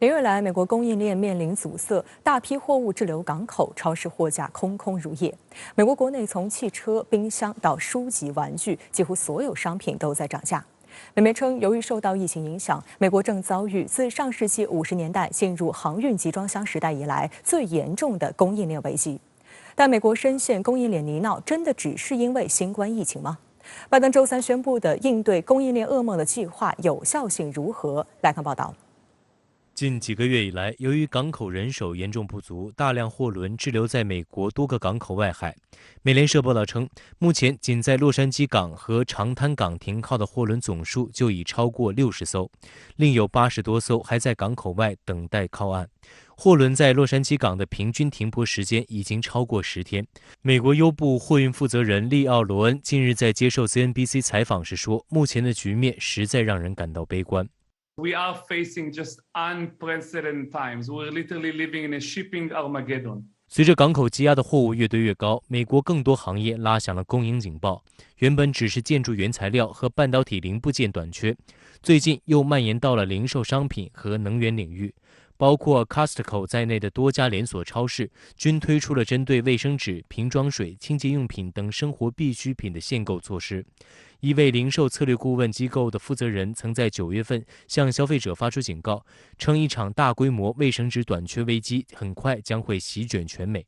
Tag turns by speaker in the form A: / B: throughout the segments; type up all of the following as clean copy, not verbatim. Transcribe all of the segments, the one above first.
A: 连日来，美国供应链面临阻塞，大批货物滞留港口，超市货架空空如也。美国国内从汽车、冰箱到书籍、玩具，几乎所有商品都在涨价。美媒称，由于受到疫情影响，美国正遭遇自上世纪50年代进入航运集装箱时代以来最严重的供应链危机。但美国深陷供应链泥淖，真的只是因为新冠疫情吗？拜登周三宣布的应对供应链噩梦的计划有效性如何？来看报道。
B: 近几个月以来，由于港口人手严重不足，大量货轮滞留在美国多个港口外海。美联社报道称，目前仅在洛杉矶港和长滩港停靠的货轮总数就已超过60艘，另有80多艘还在港口外等待靠岸。货轮在洛杉矶港的平均停泊时间已经超过10天。美国优步货运负责人利奥·罗恩近日在接受 CNBC 采访时说，目前的局面实在让人感到悲观。
C: We are facing just unprecedented times. We're literally living in a shipping Armageddon.
B: 随着港口积压的货物越堆越高，美国更多行业拉响了供应警报。原本只是建筑原材料和半导体零部件短缺，最近又蔓延到了零售商品和能源领域。包括 Costco 在内的多家连锁超市均推出了针对卫生纸、瓶装水、清洁用品等生活必需品的限购措施。一位零售策略顾问机构的负责人曾在9月份向消费者发出警告，称一场大规模卫生纸短缺危机很快将会席卷全美，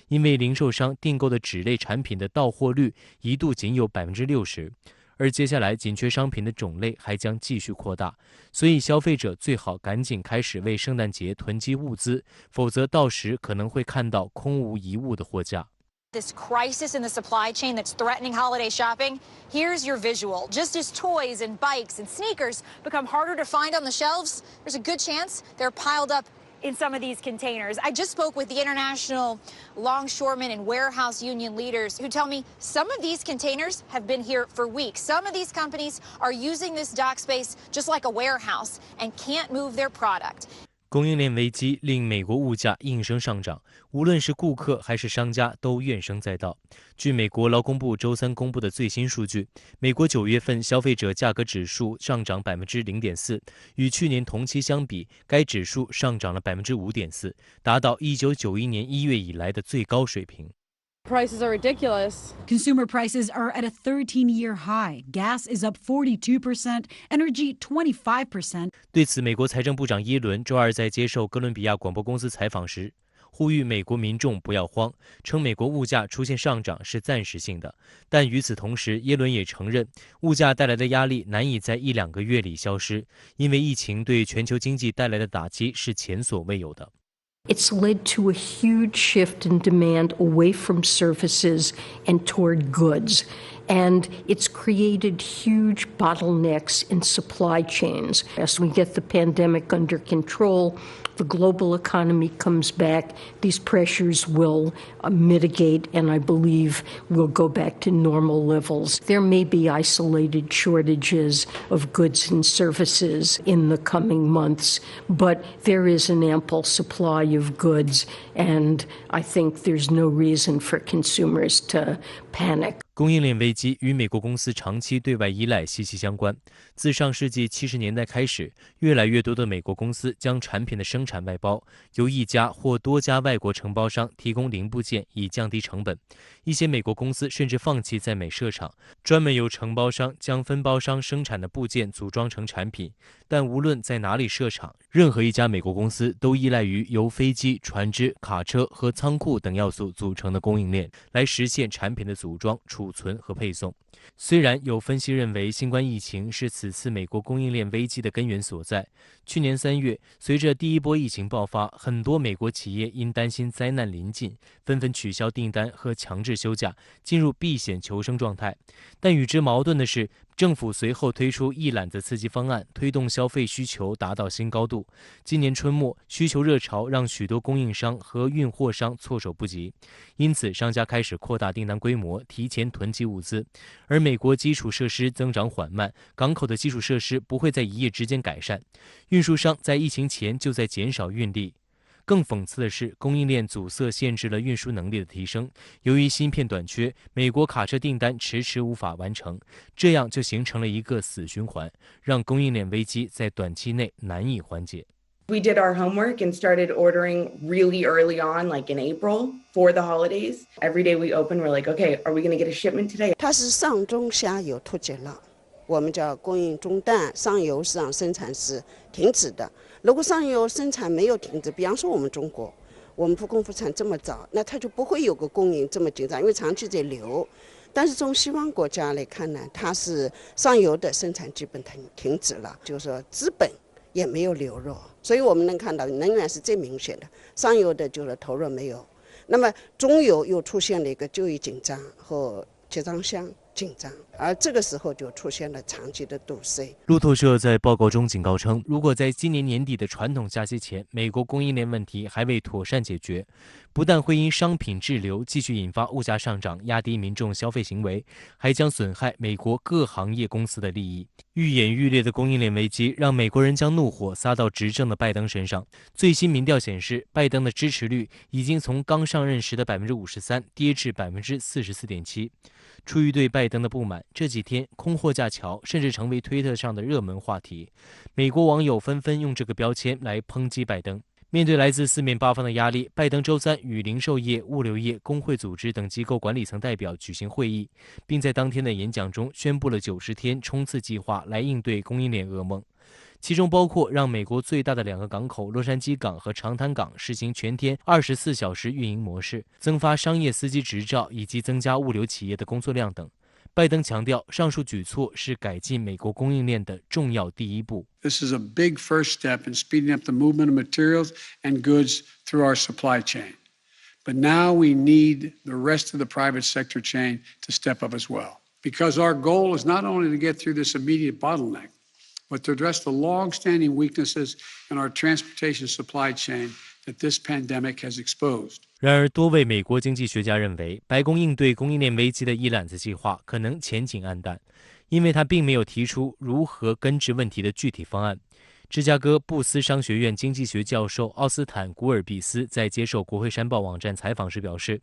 B: 因为零售商订购的纸类产品的到货率一度仅有60%。而接下来紧缺商品的种类还将继续扩大，所以消费者最好赶紧开始为圣诞节囤积物资，否则到时可能会看到空无一物的货架。
D: This crisis in the supply chain that's threatening holiday shopping, here's your visual. Just as toys and bikes and sneakers become harder to find on the shelves, there's a good chance they're piled up in some of these containers. I just spoke with the International Longshoremen and Warehouse Union leaders who tell me some of these containers have been here for weeks. Some of these companies are using this dock space just like a warehouse and can't move their product.
B: 供应链危机令美国物价应声上涨，无论是顾客还是商家都怨声载道。据美国劳工部周三公布的最新数据，美国9月份消费者价格指数上涨0.4%，与去年同期相比，该指数上涨了5.4%，达到1991年1月以来的最高水平。
E: Prices are ridiculous.
F: Consumer prices are at a 13-year high. Gas is up 42%, energy 25%.
B: 对此，美国财政部长耶伦周二在接受哥伦比亚广播公司采访时，呼吁美国民众不要慌，称美国物价出现上涨是暂时性的。但与此同时，耶伦也承认，物价带来的压力难以在1-2个月里消失，因为疫情对全球经济带来的打击是前所未有的。
G: It's led to a huge shift in demand away from services and toward goods. And it's created huge bottlenecks in supply chains. As we get the pandemic under control, the global economy comes back, these pressures will mitigate, and I believe we'll go back to normal levels. There may be isolated shortages of goods and services in the coming months, but there is an ample supply of goods, and I think there's no reason for consumers to panic.
B: 供应链危机与美国公司长期对外依赖息息相关。自上世纪70年代开始，越来越多的美国公司将产品的生产外包，由一家或多家外国承包商提供零部件以降低成本。一些美国公司甚至放弃在美设厂，专门由承包商将分包商生产的部件组装成产品。但无论在哪里设厂，任何一家美国公司都依赖于由飞机、船只、卡车和仓库等要素组成的供应链，来实现产品的组装、储存和配送。虽然有分析认为新冠疫情是此次美国供应链危机的根源所在，去年3月，随着第一波疫情爆发，很多美国企业因担心灾难临近，纷纷取消订单和强制休假，进入避险求生状态。但与之矛盾的是，政府随后推出一揽子刺激方案，推动消费需求达到新高度。今年春末，需求热潮让许多供应商和运货商措手不及，因此商家开始扩大订单规模，提前囤积物资。而美国基础设施增长缓慢，港口的基础设施不会在一夜之间改善，运输商在疫情前就在减少运力。更讽刺的是，供应链阻塞限制了运输能力的提升。由于芯片短缺，美国卡车订单迟迟无法完成，这样就形成了一个死循环，让供应链危机在短期内难以缓解。
H: We did our homework and started ordering really early on, like in April, for the holidays. Every day we open, we're like, okay, are we going to get a shipment today?
I: 它是上中下游脱节了，我们叫供应中断，上游市场生产是停止的。如果上游生产没有停止，比方说我们中国，我们不供复产这么早，那它就不会有个供应这么紧张，因为长期在流。但是从西方国家来看呢，它是上游的生产基本停止了，就是说资本也没有流入，所以我们能看到能源是最明显的，上游的就是投入没有，那么中游又出现了一个就业紧张和结账箱紧张，而这个时候就出现了长期的堵塞。
B: 路透社在报告中警告称，如果在今年年底的传统假期前，美国供应链问题还未妥善解决，不但会因商品滞留继续引发物价上涨，压低民众消费行为，还将损害美国各行业公司的利益。愈演愈烈的供应链危机让美国人将怒火撒到执政的拜登身上。最新民调显示，拜登的支持率已经从刚上任时的53%跌至44.7%。出于对拜登的不满，这几天空货架桥甚至成为推特上的热门话题。美国网友纷纷用这个标签来抨击拜登。面对来自四面八方的压力，拜登周三与零售业、物流业、工会组织等机构管理层代表举行会议，并在当天的演讲中宣布了90天冲刺计划来应对供应链噩梦。其中包括让美国最大的2个港口洛杉矶港和长滩港实行全天24小时运营模式，增发商业司机执照以及增加物流企业的工作量等。拜登强调，上述举措是改进美国供应链的重要第一步。
J: This is a big first step in speeding up the movement of materials and goods through our supply chain. But now we need the rest of the private sector chain to step up as well. Because our goal is not only to get through this immediate bottleneck, but to address the long-standing weaknesses in our transportation supply chain that this pandemic has exposed.
B: 然而，多位美国经济学家认为，白宫应对供应链危机的一揽子计划可能前景黯淡，因为他并没有提出如何根治问题的具体方案。芝加哥布斯商学院经济学教授奥斯坦·古尔比斯在接受国会山报网站采访时表示，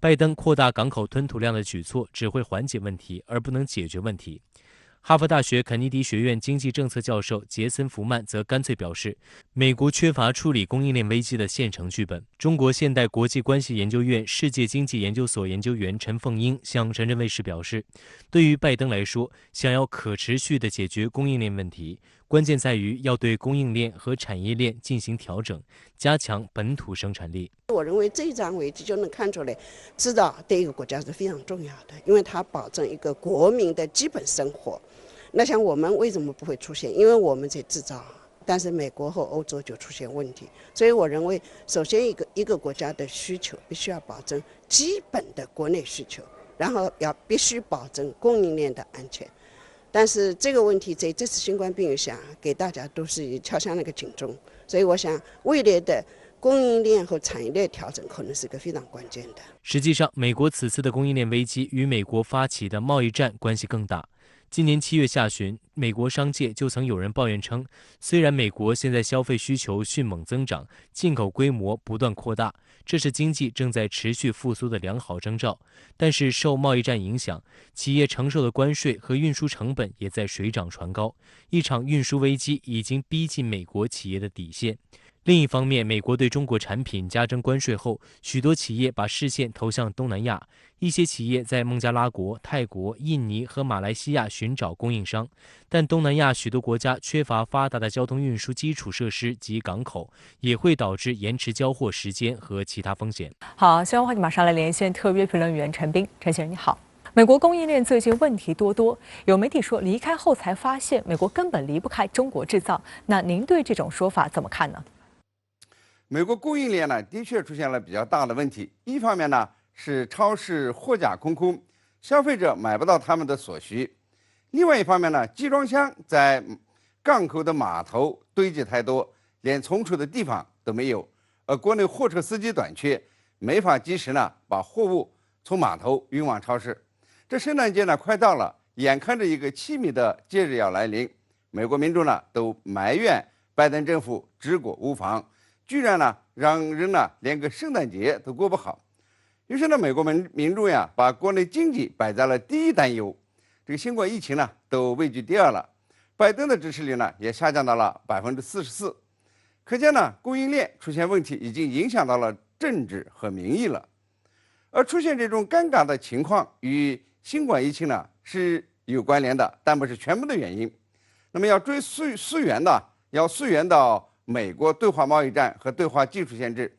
B: 拜登扩大港口吞吐量的举措只会缓解问题，而不能解决问题。哈佛大学肯尼迪学院经济政策教授杰森·福曼则干脆表示，美国缺乏处理供应链危机的现成剧本。中国现代国际关系研究院世界经济研究所研究员陈凤英向深圳卫视表示，对于拜登来说，想要可持续地解决供应链问题，关键在于要对供应链和产业链进行调整，加强本土生产力。
I: 我认为这一场危机就能看出来，制造对一个国家是非常重要的，因为它保证一个国民的基本生活。那像我们为什么不会出现？因为我们在制造，但是美国和欧洲就出现问题。所以我认为，首先一个国家的需求必须要保证基本的国内需求，然后必须保证供应链的安全。但是这个问题在这次新冠病毒下，给大家都是敲响了个警钟。所以我想，未来的供应链和产业链调整可能是个非常关键的。
B: 实际上，美国此次的供应链危机与美国发起的贸易战关系更大。今年7月下旬，美国商界就曾有人抱怨称，虽然美国现在消费需求迅猛增长，进口规模不断扩大，这是经济正在持续复苏的良好征兆，但是受贸易战影响，企业承受的关税和运输成本也在水涨船高，一场运输危机已经逼近美国企业的底线。另一方面，美国对中国产品加征关税后，许多企业把视线投向东南亚，一些企业在孟加拉国、泰国、印尼和马来西亚寻找供应商，但东南亚许多国家缺乏发达的交通运输基础设施及港口，也会导致延迟交货时间和其他风险。
A: 好，新闻话题马上来连线特约评论员陈斌。陈先生你好。美国供应链最近问题多多，有媒体说离开后才发现美国根本离不开中国制造，那您对这种说法怎么看呢？
K: 美国供应链呢，的确出现了比较大的问题。一方面呢，是超市货架空空，消费者买不到他们的所需；另外一方面呢，集装箱在港口的码头堆积太多，连存储的地方都没有。而国内货车司机短缺，没法及时呢把货物从码头运往超市。这圣诞节呢快到了，眼看着一个凄迷的节日要来临，美国民众呢都埋怨拜登政府治国无方。居然呢，让人呢连个圣诞节都过不好。于是呢，美国民众呀，把国内经济摆在了第一担忧，这个新冠疫情呢都位居第二了。拜登的支持率呢也下降到了44%。可见呢，供应链出现问题已经影响到了政治和民意了。而出现这种尴尬的情况与新冠疫情呢是有关联的，但不是全部的原因。那么要溯源的，要溯源到美国对华贸易战和对华技术限制。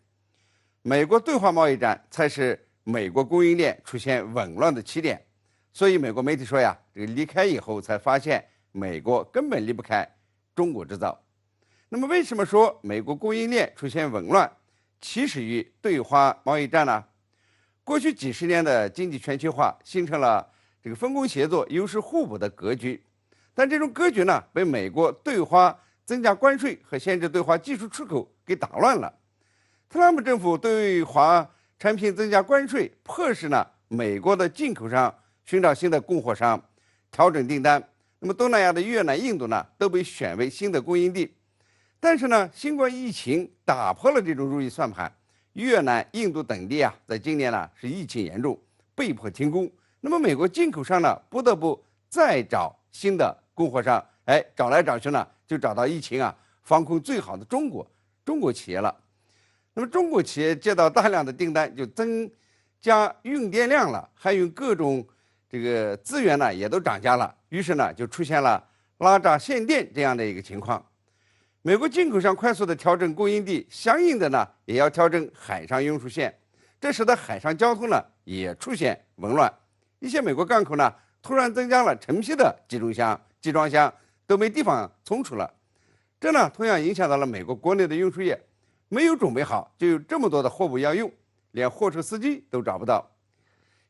K: 美国对华贸易战才是美国供应链出现紊乱的起点。所以美国媒体说呀，这个离开以后才发现美国根本离不开中国制造。那么为什么说美国供应链出现紊乱起始于对华贸易战呢？过去几十年的经济全球化形成了这个分工协作、优势互补的格局，但这种格局呢，被美国对华增加关税和限制对华技术出口给打乱了。特朗普政府对华产品增加关税，迫使呢美国的进口商寻找新的供货商，调整订单。那么东南亚的越南、印度呢，都被选为新的供应地。但是呢，新冠疫情打破了这种如意算盘。越南、印度等地啊，在今年呢是疫情严重，被迫停工。那么美国进口商呢，不得不再找新的供货商。找来找去呢，就找到疫情啊防控最好的中国企业了。那么中国企业接到大量的订单，就增加用电量了，还有各种这个资源呢也都涨价了。于是呢，就出现了拉闸限电这样的一个情况。美国进口商快速的调整供应地，相应的呢也要调整海上运输线，这使得海上交通呢也出现紊乱。一些美国港口呢突然增加了成批的集装箱，都没地方存储了。这呢同样影响到了美国国内的运输业，没有准备好就有这么多的货物要用，连货车司机都找不到。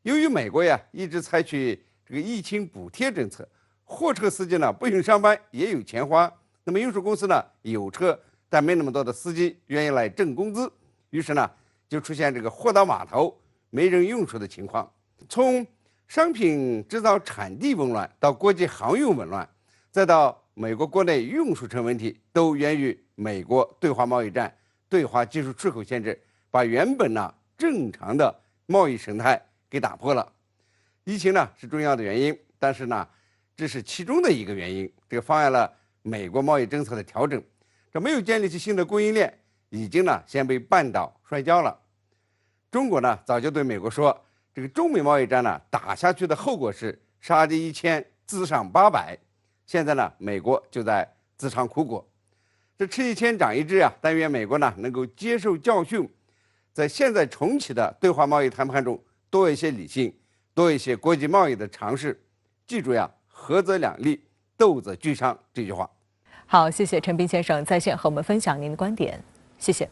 K: 由于美国呀一直采取这个疫情补贴政策，货车司机呢不用上班也有钱花。那么运输公司呢有车，但没那么多的司机愿意来挣工资，于是呢就出现这个货到码头没人运输的情况。从商品制造产地紊乱到国际航运紊乱，再到美国国内运输成问题，都源于美国对华贸易战、对华技术出口限制，把原本呢正常的贸易生态给打破了。疫情呢是重要的原因，但是呢这是其中的一个原因，这个妨碍了美国贸易政策的调整，这没有建立起新的供应链，已经呢先被绊倒摔跤了。中国呢早就对美国说，这个中美贸易战呢打下去的后果是杀敌1000，自伤800。现在呢美国就在自尝苦果。这吃1000长1智啊，但愿美国呢能够接受教训，在现在重启的对华贸易谈判中多一些理性，多一些国际贸易的尝试。记住呀，合则两利，斗则俱伤这句话。
A: 好，谢谢陈斌先生在线和我们分享您的观点，谢谢。